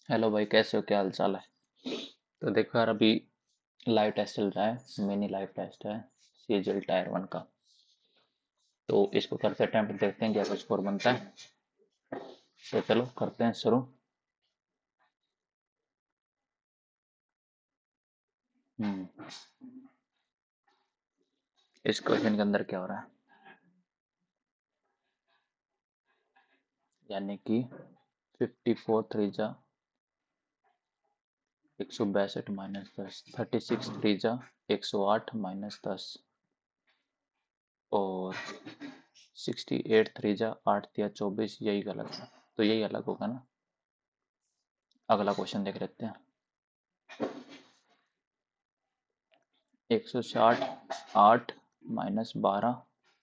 Hello भाई, कैसे हो? क्या हाल चाल है? तो देखो यार, अभी लाइव टेस्ट चल रहा है। मिनी लाइव टेस्ट है सीजीएल टायर 1 का। तो इसको करते अटेम्प्ट, देखते हैं क्या स्कोर बनता है। तो चलो करते हैं शुरू। हम्म इस क्वेश्चन के अंदर क्या हो रहा है? यानी कि 54 थ्री जा 162 माइनस 10, 36 थ्री जा 108 माइनस 10, और 68 थ्री जा 8 या 24, यही गलत है। तो यही अलग होगा ना। अगला क्वेश्चन देख लेते हैं। 160 8 minus 12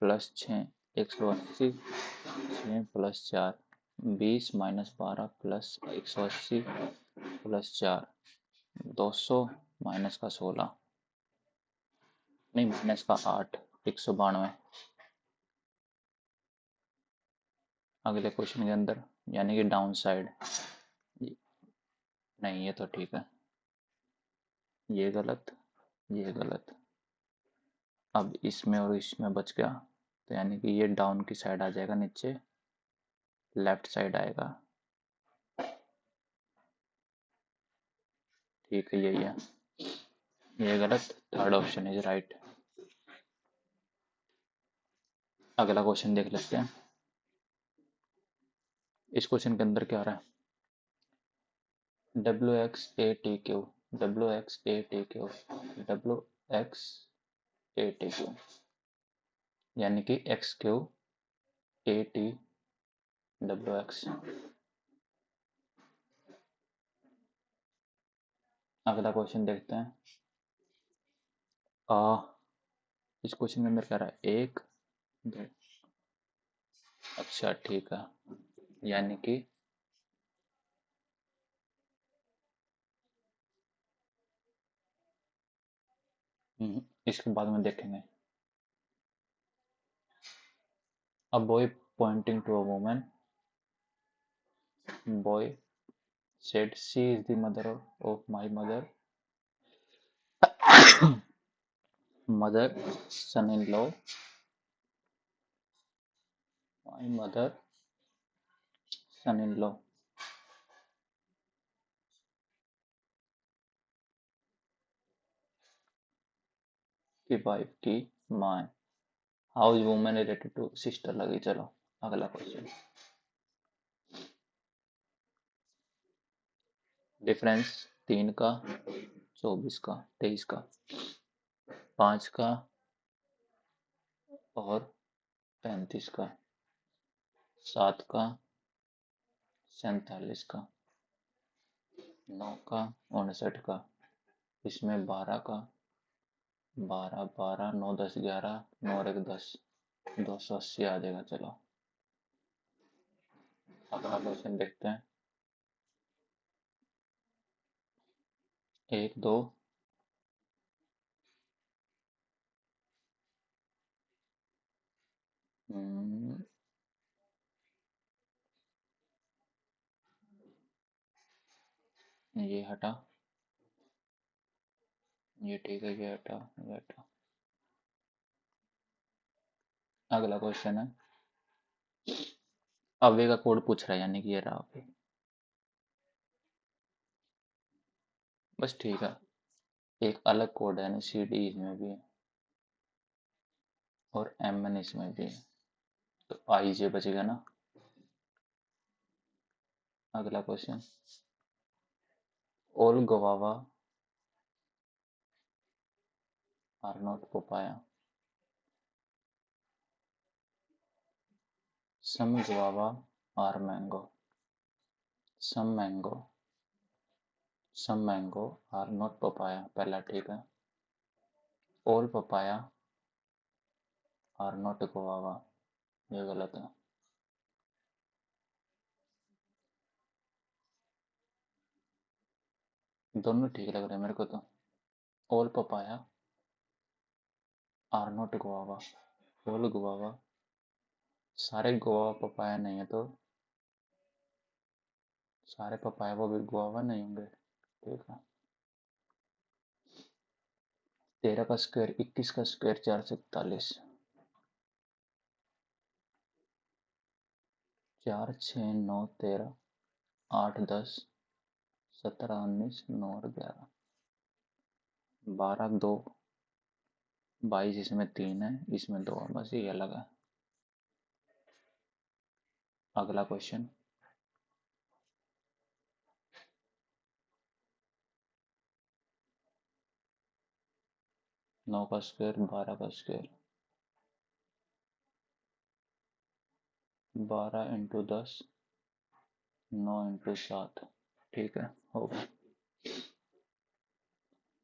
plus 6 180 6 plus 4 20 minus 12 plus 180 plus 4 200 minus का 16, नहीं माइनस का 8 192। अगले क्वेश्चन के अंदर यानी कि डाउन साइड, नहीं ये तो ठीक है, ये गलत, ये गलत। अब इसमें और इसमें बच गया, तो यानी कि ये डाउन की साइड आ जाएगा, नीचे लेफ्ट साइड आएगा। ठीक है, यही है, ये गलत। Third option is right. अगला क्वेश्चन देख लेते हैं। इस क्वेश्चन के अंदर क्या आ रहा है? W x A T Q, W x A T Q, W x A T Q, यानी कि x Q A T W x. अगला क्वेश्चन देखते हैं। आ इस क्वेश्चन के अंदर क्या रहा है? एक दो, अच्छा ठीक है, यानी कि इसके बाद में देखेंगे। A boy pointing to a woman, boy said, "She is the mother of my mother, mother, son-in-law, my mother, son-in-law, की वाइफ की माँ है। How is women related to sister लगी। चलो अगला क्वेश्चन। डिफरेंस 3 का, 24 का, 23 का, 5 का और 35 का, 7 का, 47 का, 9 का, 59 का, इसमें 12 का, 12 12 9 10 11, 9 और 1 10, 280 आ जाएगा। चलो अगला क्वेश्चन देखते हैं। एक दो, ये हटा, ये ठीक है, ये हटा, ये हटा। अगला क्वेश्चन है, अवे का कोड पूछ रहा है, यानी कि ये रहा अवे। बस ठीक है, एक अलग कोड है, यानी सी डी इसमें भी है और एम एन इसमें भी है, तो आई जे बचेगा ना। अगला question, all guava are not papaya, some guava are mango, some mango, some mango are not papaya, पहला ठीक है। All papaya are not guava, ये गलत है। दोनों ठीक लग रहे हैं मेरे को तो। All papaya are not guava, all guava, सारे गुआवा पपाया नहीं है, तो सारे पपाया वो भी गुआवा नहीं होंगे। ठीक है। 13 का स्क्वायर 21 का स्क्वायर 441। 4 6 9 13 8 10 17 19 9 और 11 12 2 22। इसमें 3 है, इसमें 2 है, बस ये अलग है। अगला क्वेश्चन। 9 का स्क्वायर 12 का स्क्वायर 12 इंटू 10 9 इंटू 7। ठीक है, होगा।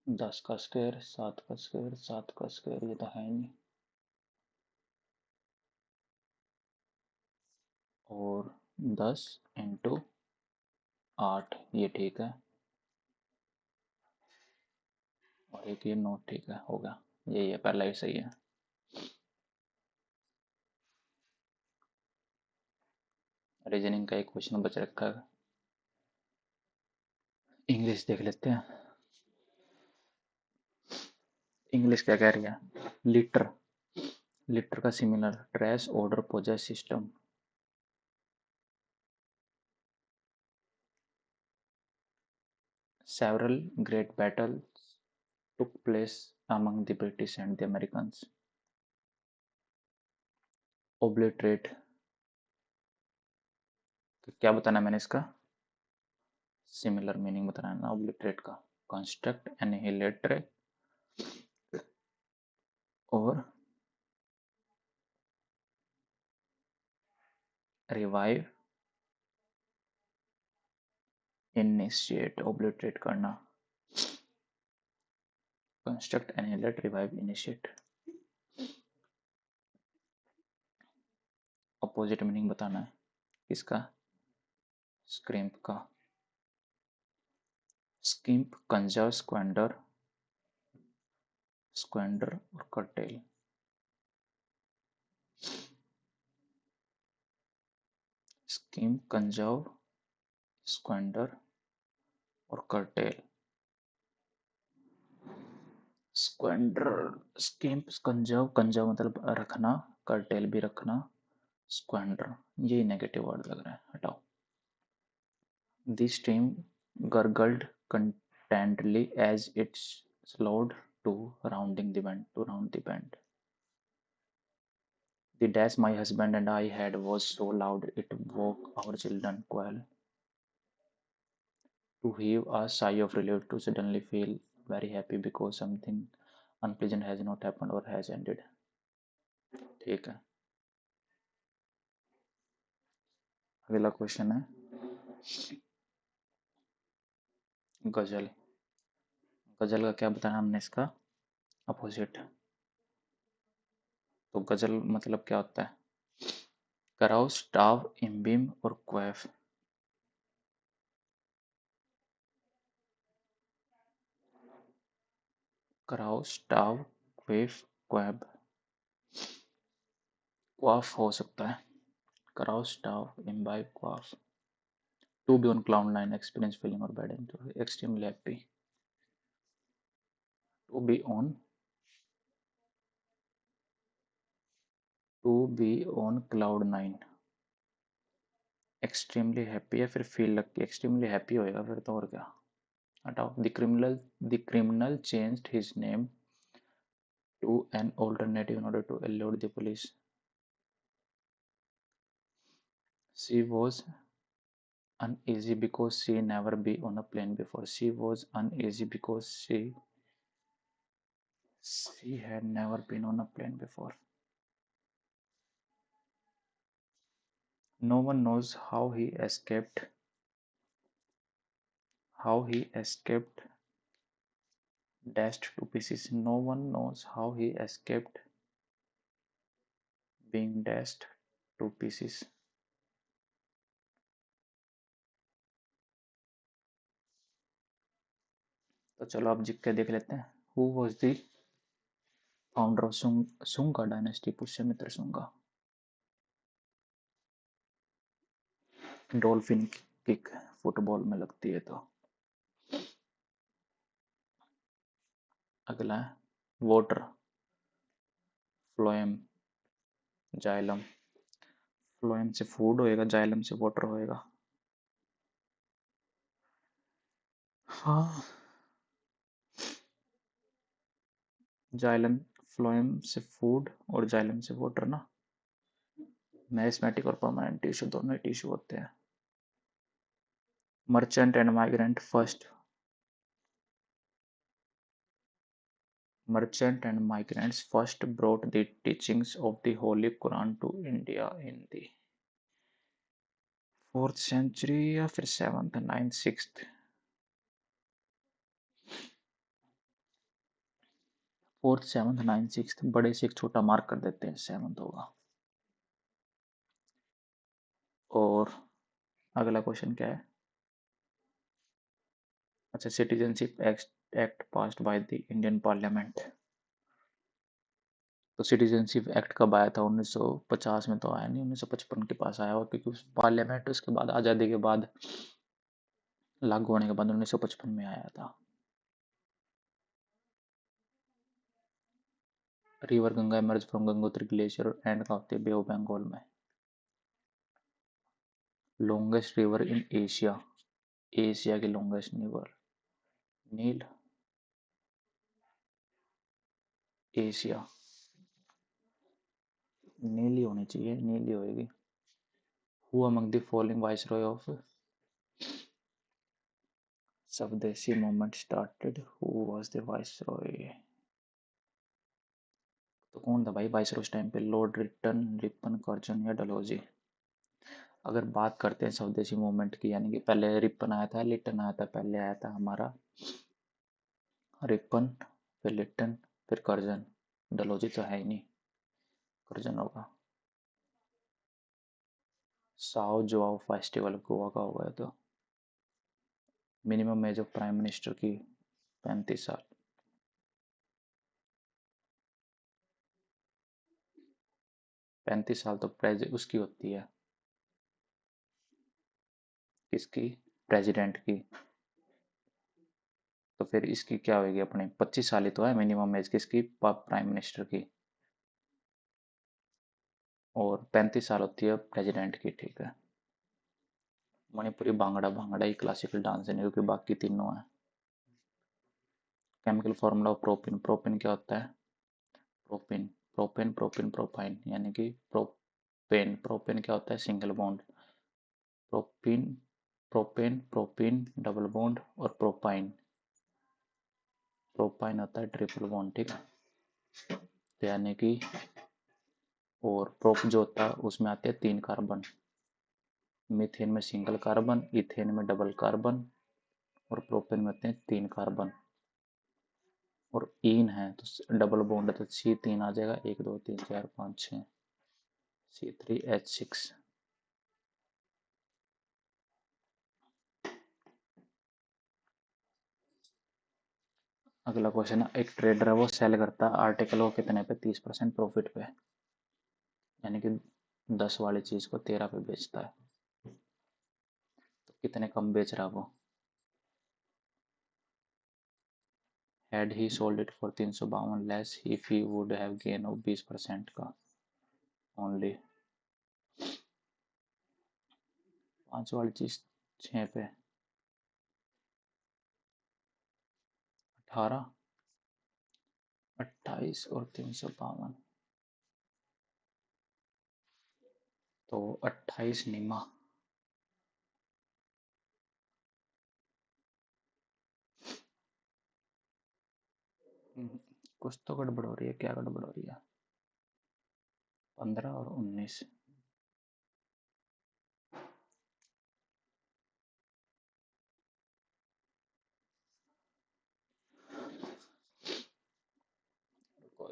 10 का स्क्वायर 7 का स्क्वायर 7 का स्क्वायर, ये तो है नहीं। और 10 इंटू 8, ये ठीक है। और एक ये 9, ठीक है, होगा। यही है, पहला ही सही है। रीजनिंग का एक क्वेश्चन बच रखा है। इंग्लिश देख लेते हैं। इंग्लिश क्या कह रही है? लीटर। लीटर का similar trace order poses system. Several great battles took place among the British and the Americans. Obliterate, क्या बताना है मैंने इसका? सिमिलर मीनिंग बताना है ना ओब्लिटरेट का। कंस्ट्रक्ट, एनिहिलेट और रिवाइव, इनिशिएट। ओब्लिटरेट करना, construct, annihilate, revive, initiate. Opposite meaning बताना है किसका? स्क्रिम्प का। स्किम्प, कंजर्व, स्क्वेंडर, स्क्वेंडर और कर्टेल। स्किम्प, कंजर्व, स्क्वेंडर और कर्टेल। स्क्वेंडर, स्किम्प, कंजर्व, कंजर्व मतलब रखना, कर्टेल भी रखना, स्क्वेंडर ये नेगेटिव वर्ड लग रहा है, हटाओ। The stream gurgled contentedly as it slowed to rounding the bend. To round the bend. The dash my husband and I had was so loud it woke our children quail. To heave a sigh of relief, to suddenly feel very happy because something unpleasant has not happened or has ended. ठीक है। अगला question है गजल। गजल का क्या बताना हमने इसका? अपोजिट। तो गजल मतलब क्या होता है? कराउस, टाव, इम्बिम और क्वैफ। कराउस, टाव, क्वेफ, क्वैब। क्वाफ हो सकता है। Carouse, tope, imbibe, quaff. To be on cloud nine, experience feeling और bad extremely happy. To be on, to be on cloud nine, extremely happy या फिर फील लग के एक्सट्रीमली हैप्पी होएगा फिर तो, और क्या। हटाओ। The criminal changed his name to an alternative in order to elude the police. She was uneasy because she never been on a plane before. She was uneasy because she had never been on a plane before. No one knows how he escaped dashed to pieces. No one knows how he escaped being dashed to pieces. तो चलो अब जिक के देख लेते हैं। Who was the founder of Sunga dynasty? Pushyamitra Sunga. Dolphin kick, football में लगती है तो। अगला है वाटर, फ्लोएम, जाइलम। फ्लोएम से फूड होएगा, जाइलम से वाटर होएगा। हाँ, जाइलम, फ्लोएम से फूड और जाइलम से वाटर ना। मैरिस्मेटिक और परमानेंट टिश्यू दोनों ही टिश्यू होते हैं। Merchant and migrant first, merchant and migrants first brought the teachings of the Holy Quran to India in the 4th century या फिर 7th, 9th, 6th। 4th, 7th, 9th, 6th, बड़े से एक छोटा mark कर देते हैं, 7th होगा। और अगला क्वेश्चन क्या है? अच्छा, citizenship act passed by the Indian parliament. तो सिटीजनशिप एक्ट कब आया था? 1950 में तो आया नहीं, 1955 के पास आया हुआ, क्योंकि पार्लियामेंट उसके बाद आज़ादी के बाद लागू होने के बाद 1955 में आया था। River Ganga emerge from Gangotri glacier and कहाँ होती है? बे ऑफ बंगाल में। Longest river in Asia, Asia की longest river Nile, Asia, Nile ही होनी चाहिए, नील ही होएगी। Who among the following viceroy of swadeshi movement started, who was the viceroy? तो कौन था भाई वाइसरॉय उस टाइम पे? लॉर्ड रिटन, रिपन, कर्जन या डलहौजी? अगर बात करते हैं स्वदेशी मूवमेंट की, यानी कि पहले रिपन आया था, लिटन आया था, पहले आया था हमारा रिपन, फिर लिटन, फिर कर्जन। डलहौजी तो है ही नहीं, कर्जन होगा। साओ जोआओ फेस्टिवल गोवा का होगा तो। Minimum age of prime minister की 35 साल। 35 साल तो उसकी होती है, किसकी? प्रेसिडेंट की। तो फिर इसकी क्या होगी अपनी? 25 साल ही तो है मिनिमम एज किसकी? प्राइम मिनिस्टर की। और 35 साल होती है प्रेसिडेंट की, ठीक है। मणिपुरी भांगड़ा, भांगड़ा ही क्लासिकल डांस है, नहीं क्योंकि बाकी तीनों है। Chemical formula of propyne, propyne क्या होता है? प्रोपिन, प्रोपेन, प्रोपिन, प्रोपाइन, यानी कि प्रोपेन, प्रोपेन क्या होता है? Single bond. Propyne, propane, propyne, double bond, और प्रोपाइन, प्रोपाइन होता है ट्रिपल बॉन्ड, ठीक है। तो यानी कि, और प्रोप जो होता है उसमें आते हैं 3 कार्बन। मीथेन में सिंगल कार्बन, इथेन में डबल कार्बन, और प्रोपेन में होते हैं 3 कार्बन। और ईन है तो डबल बॉन्ड है तो C3 आ जाएगा, 1 2 3 4 5 6, C3H6। अगला क्वेश्चन है, एक ट्रेडर है वो सेल करता है आर्टिकल को कितने पे? 30% प्रॉफिट पे, यानी कि 10 वाली चीज को 13 पे बेचता है, तो कितने कम बेच रहा है वो? Had he sold it for 352 less if he would have gain of 20% का ओनली। 5 वाली चीज 6 पे, 18, 28 और 352, तो 28 निमा। कुछ तो गड़बड़ हो रही है, क्या गड़बड़ हो रही है? 15 और 19,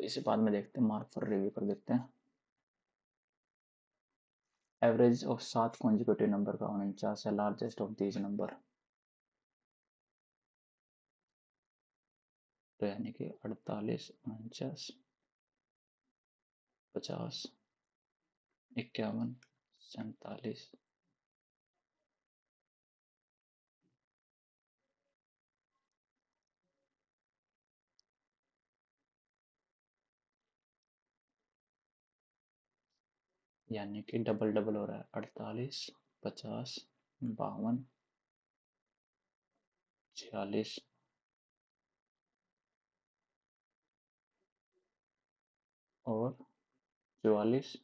इसे बाद में देखते हैं, मार्क फॉर रिव्यू कर देते हैं। एवरेज ऑफ 7 कॉन्जिक्यूटिव नंबर का 49 है, लार्जेस्ट ऑफ दीज नंबर, तो यानी कि 48, 49, 50, 51, 47, यानी कि डबल डबल हो रहा है, 48, 50, 52, 46 और 44।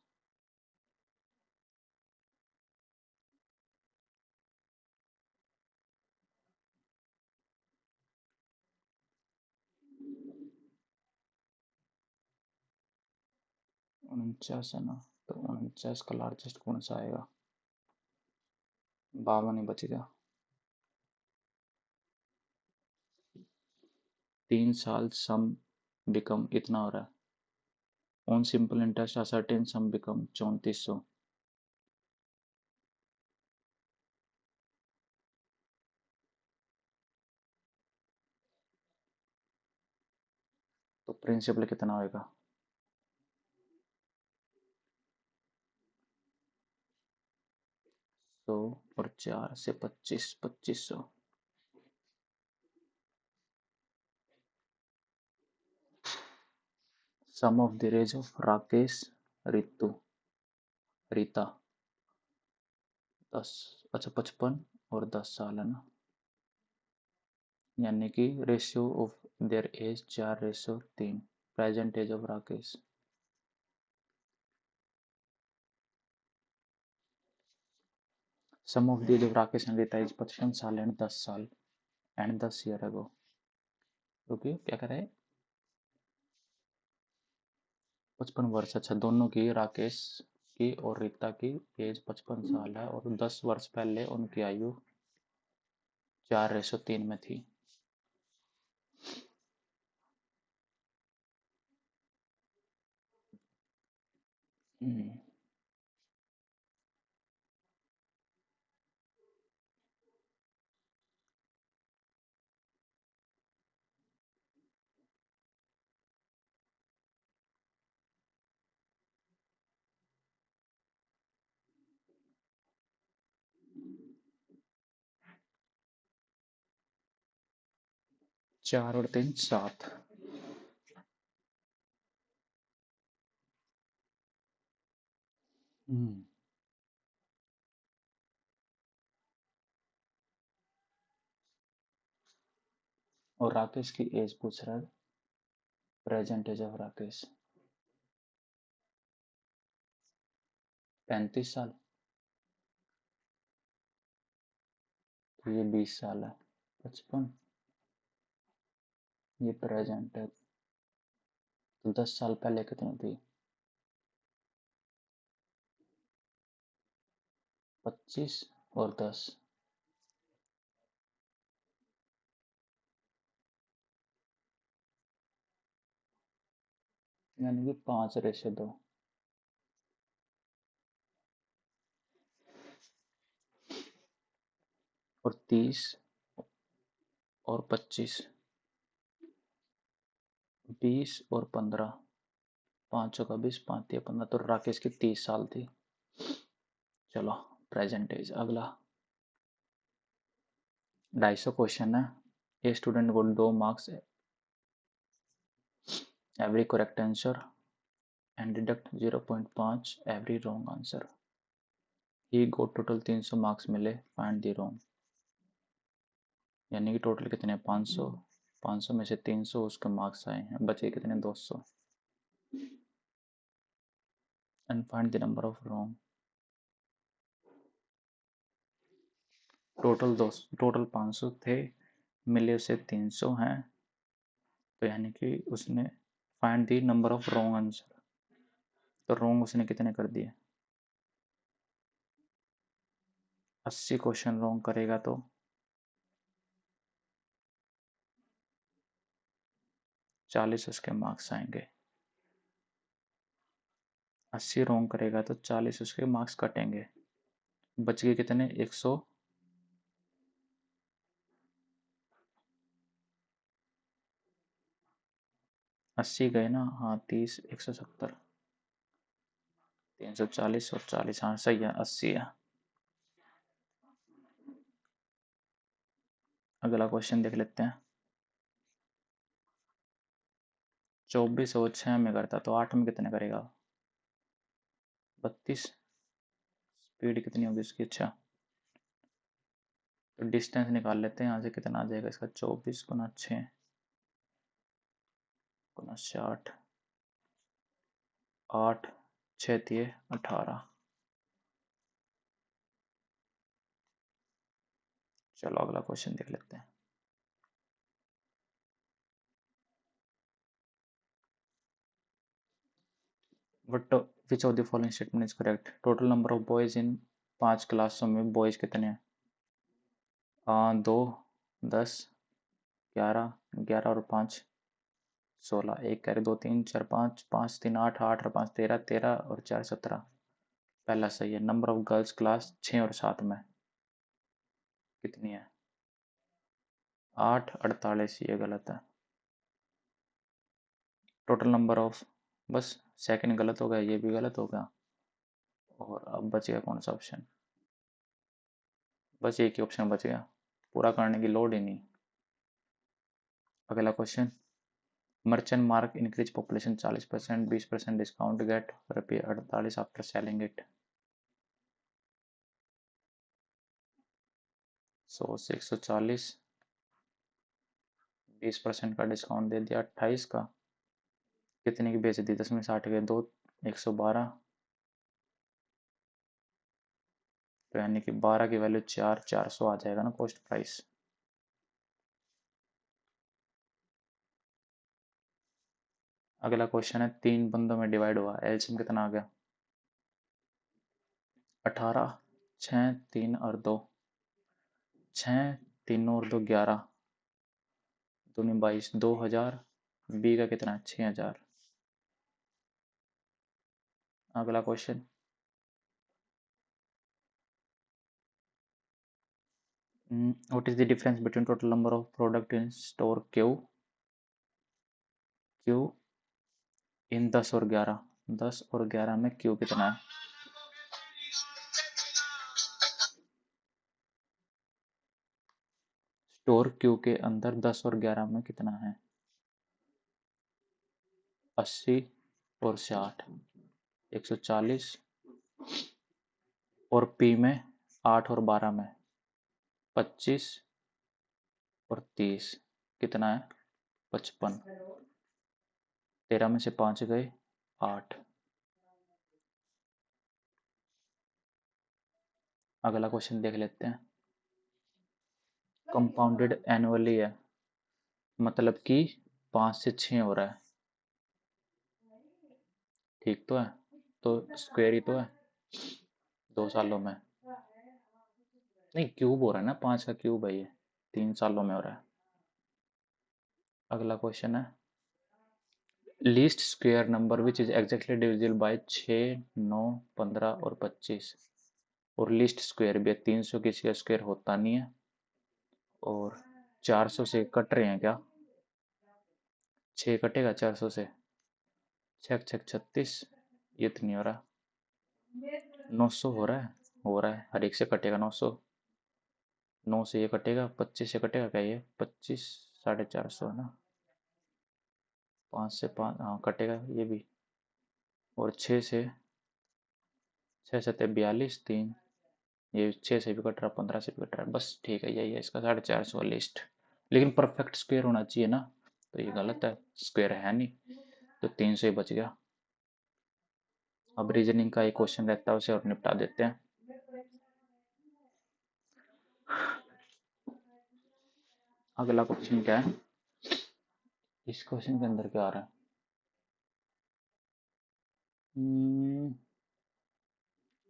49 है ना, तो 49 का लार्जेस्ट कौन सा आएगा? 52 ही बचेगा। 3 साल सम बिकम इतना हो रहा है। On simple interest a certain sum become 3400। तो प्रिंसिपल कितना होएगा? 100 और 4 से 25, 2500। Sum of the age of Rakesh, Ritu, Rita 10, अच्छा 55 और 10 साल है ना, यानी कि ratio of their age 4:3। Present age of Rakesh, sum of the age of Rakesh and Rita is 55 साल एंड 10 साल एंड 10 ईयर अगो। ओके, क्या करें? 55 वर्ष, अच्छा दोनों की, राकेश की और रीता की एज 55 साल है और 10 वर्ष पहले उनकी आयु 4:3 में थी। हम्म, 4 और 3 7। हम्म, और राकेश की एज पूछ रहा है, प्रेजेंट एज ऑफ राकेश 35 साल, तो ये 20 साल है। 55, ये प्रेजेंट है, तो 10 साल पहले कितनी थी? 25 और 10, यानी कि 5:2। और 30 और 25, 20 और 15, 5 का 20, 5 या 15, तो राकेश की 30 साल थी। चलो, प्रेजेंट एज अगला। 250 क्वेश्चन है। ए स्टूडेंट को 2 marks every correct answer and deduct 0.5 every wrong answer. He go total 300 marks मिले, फाइंड द रॉन्ग। यानी कि टोटल कितने? 500, 500 में से 300 उसके मार्क्स आए हैं, बचे कितने? 200। And find the number of wrong. Total 500 थे, मिले उसे 300 हैं, तो यानी कि उसने find the number of wrong answer, तो रॉन्ग उसने कितने कर दिए? 80 क्वेश्चन रॉन्ग करेगा तो 40 उसके मार्क्स आएंगे। 80 रॉन्ग करेगा तो 40 उसके मार्क्स कटेंगे, बच गए कितने? 100। 80 गए ना, हाँ 30, 170, 340 और 40, हाँ सही है, 80 है। अगला क्वेश्चन देख लेते हैं। 24 और 6 में करता तो 8 में कितने करेगा? 32। स्पीड कितनी होगी इसकी, अच्छा तो डिस्टेंस निकाल लेते हैं यहाँ से, कितना आ जाएगा इसका, 24 × 6 × 8, 8 6 दिए 18। चलो अगला क्वेश्चन देख लेते हैं। What which of the following statement is correct, total number of boys in 5 क्लासों में बॉयज कितने हैं, 2, 10, 11, 11 और 5 16, एक कह रहे 2 3 4 5, 5 3 8, 8 और 5 13, 13 और 4 17। पहला सही है। नंबर ऑफ गर्ल्स क्लास 6 और 7 में कितनी है, 8 48, ये गलत है। टोटल नंबर ऑफ, बस सेकंड गलत हो गया, ये भी गलत हो गया। और अब बच गया कौन सा ऑप्शन, बस एक ही ऑप्शन बच गया, पूरा करने की लोड ही नहीं। अगला question, merchant mark increase population 40%, 20% discount get रुपये 48 आफ्टर सेलिंग इट। 100 से 140, 20% का डिस्काउंट दे दिया 28 का, कितने की बेच दी, 10 में 60 के 2, 112, तो यानी कि 12 की वैल्यू 4, 400 आ जाएगा ना कॉस्ट प्राइस। अगला क्वेश्चन है, 3 बंदों में डिवाइड हुआ, एलसीएम कितना आ गया, 18, 6 3 और 2, 6 3 और 2 11, 2 22, 2000, बी का कितना है 6000। अगला question, what is the difference between total number of product in store Q, Q in 10 और 11, 10 और 11 में क्यू कितना है, स्टोर क्यू के अंदर 10 और 11 में कितना है, 80 और 60, 140, और पी में 8 और 12 में 25 और 30 कितना है, 55, 13 में से 5 गए 8। अगला क्वेश्चन देख लेते हैं, कंपाउंडेड एनुअली है, मतलब कि 5 से 6 हो रहा है, ठीक तो है, तो स्क्वायर ही तो है 2 सालों में, नहीं क्यूब हो रहा है ना, 5 का क्यूब है ये, 3 सालों में हो रहा है। अगला क्वेश्चन है, least square number which is exactly divisible by 6, 9, 15 और 25, और लीस्ट स्क्वायर भी है, 300 किसी का स्क्वायर होता नहीं है, और 400 से कट रहे हैं क्या, 6 कटेगा 400 से, 6 6 36, ये तो नहीं हो रहा, 900 हो रहा है, हो रहा है, हर एक से कटेगा 900, 9 से ये कटेगा, 25 से कटेगा क्या, ये 25, 450 है ना, 5 से 5 हाँ कटेगा ये भी, और 6 से 6 7 42, 3, ये 6 से भी कट रहा, 15 से भी कट रहा है, बस ठीक है, यही है इसका 450 लिस्ट। लेकिन परफेक्ट स्क्वायर होना चाहिए ना, तो ये गलत है, स्क्वायर है नहीं, तो 300 ही बच गया। अब रीजनिंग का एक क्वेश्चन रहता है, उसे और निपटा देते हैं। अगला क्वेश्चन क्या है, इस क्वेश्चन के अंदर क्या आ रहा है,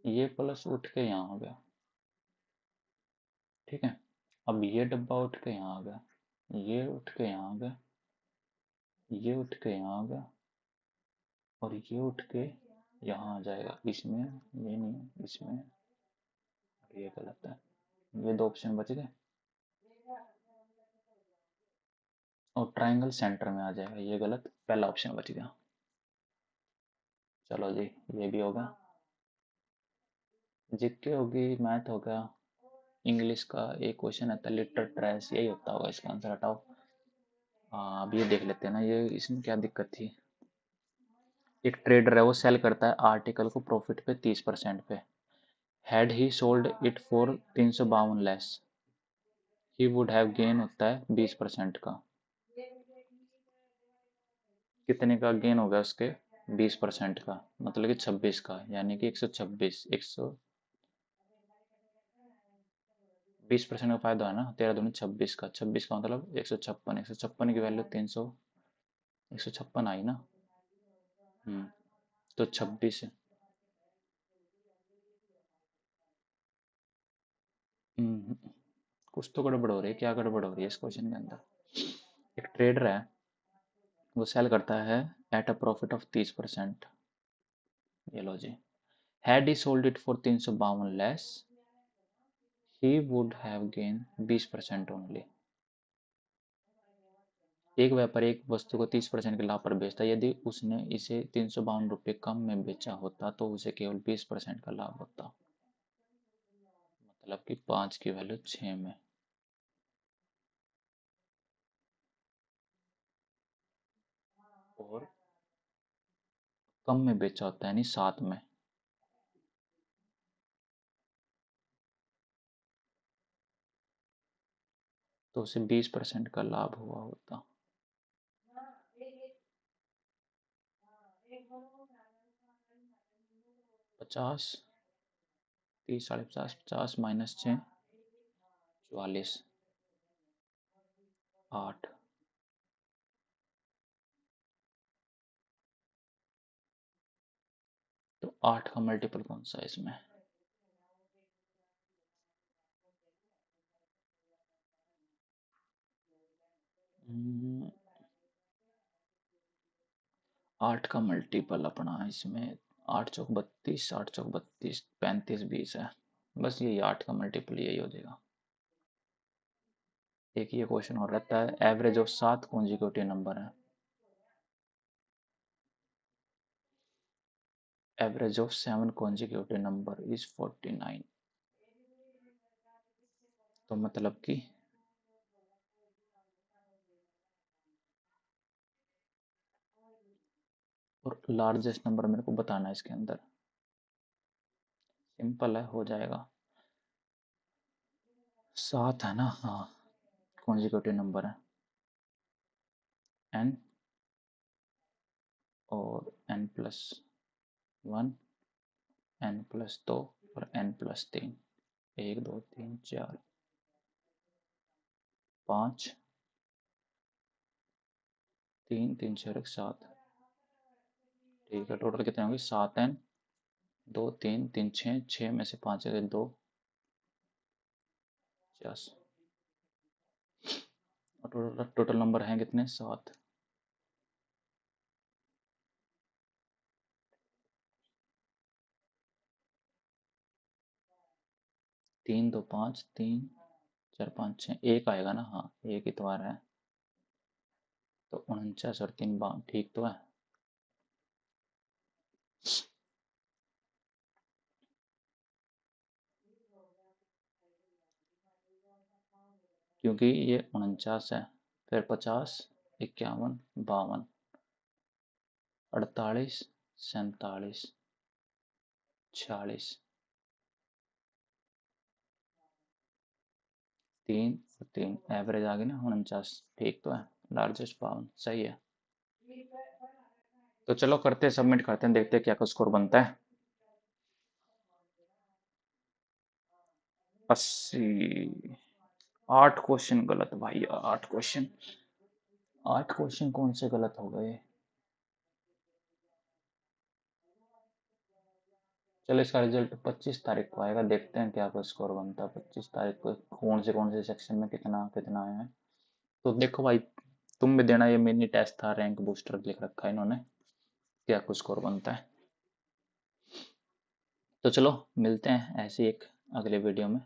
ये प्लस उठ के यहाँ आ गया, ठीक है, अब ये डब्बा उठ के यहाँ आ गया, ये उठ के यहाँ आ गया, ये उठ के यहाँ आ गया, और ये उठ के यहाँ आ जाएगा, इसमें ये नहीं, इसमें ये गलत है, ये 2 ऑप्शन बच गए, और ट्रायंगल सेंटर में आ जाएगा, ये गलत, पहला ऑप्शन बच गया। चलो जी, ये भी होगा, जीके होगी, मैथ होगा, इंग्लिश का एक क्वेश्चन आता है लिटर ट्रैश, यही होता होगा इसका आंसर, हटाओ। अब ये देख लेते हैं ना, ये इसमें क्या दिक्कत थी, एक ट्रेडर है वो सेल करता है आर्टिकल को प्रॉफिट पे 30% पे, had he sold it for 352 less, he would have gain होता है 20% का। कितने का गेन होगा उसके? 20% का, मतलब कि 26 का, यानी कि 126, 20% का फायदा है ना, 13 दूनी 26 का, 26 का मतलब 156, 156 की वैल्यू 156 आई ना। तो 26। कुछ तो गड़बड़ हो रही है, क्या गड़बड़ हो रही है इस क्वेश्चन के अंदर? एक ट्रेडर है, वो सेल करता है एट अ प्रॉफिट ऑफ 30%। ये लो जी, had he sold it for 352 less, he would have gain 20% only. एक व्यापारी एक वस्तु को 30% के लाभ पर बेचता है, यदि उसने इसे 352 रुपये कम में बेचा होता तो उसे केवल 20% का लाभ होता, मतलब कि 5 की वैल्यू 6 में। और कम में बेचा होता है यानी 7 में, तो उसे 20% का लाभ हुआ होता। पचास, 30, 50, 50 माइनस 6, 44, 8। तो 8 का मल्टीपल कौन सा है इसमें? 8 का मल्टीपल अपना इसमें 8 चौक 32, 8 चौक 32, 35, 20 है। बस यही 8 का मल्टीपल यही हो जाएगा। एक ये क्वेश्चन और रहता है, एवरेज ऑफ 7 कॉन्जिक्यूटिव नंबर है। Average of 7 consecutive number is 49। तो मतलब कि और लार्जेस्ट नंबर मेरे को बताना है इसके अंदर। सिंपल है, हो जाएगा। 7 है ना, हाँ, कॉन्जिक्यूटिव नंबर है। एन और n+1, n+2 और n+3। 1 2 3 4 5, 3 3 4 1 7। ठीक है, टोटल कितने होंगे? 7n, 2 3 3 6, 6 में से 5 है 2, 50। और टोटल नंबर हैं कितने? 7। 3 2 5, 3 4 5 6, एक आएगा ना, हाँ एक इतवार है। तो 49 और 3 बावन, ठीक तो है। क्योंकि ये 49 है, फिर 50, 51, 52, 48, 47, 46, 3 और 3 एवरेज आ गई ना 49, ठीक तो है। लार्जेस्ट 52 सही है। तो चलो करते हैं, सबमिट करते हैं, देखते हैं क्या का स्कोर बनता है। 80। 8 क्वेश्चन गलत भाई, 8 क्वेश्चन। 8 क्वेश्चन कौन से गलत हो गए? चलो इसका रिजल्ट 25 तारीख को आएगा, देखते हैं क्या स्कोर बनता है 25 तारीख को, कौन से सेक्शन में कितना कितना आया है। तो देखो भाई, तुम भी देना, ये मिनी टेस्ट था, रैंक बूस्टर लिख रखा है इन्होंने, क्या कुछ स्कोर बनता है। तो चलो मिलते हैं ऐसे एक अगले वीडियो में।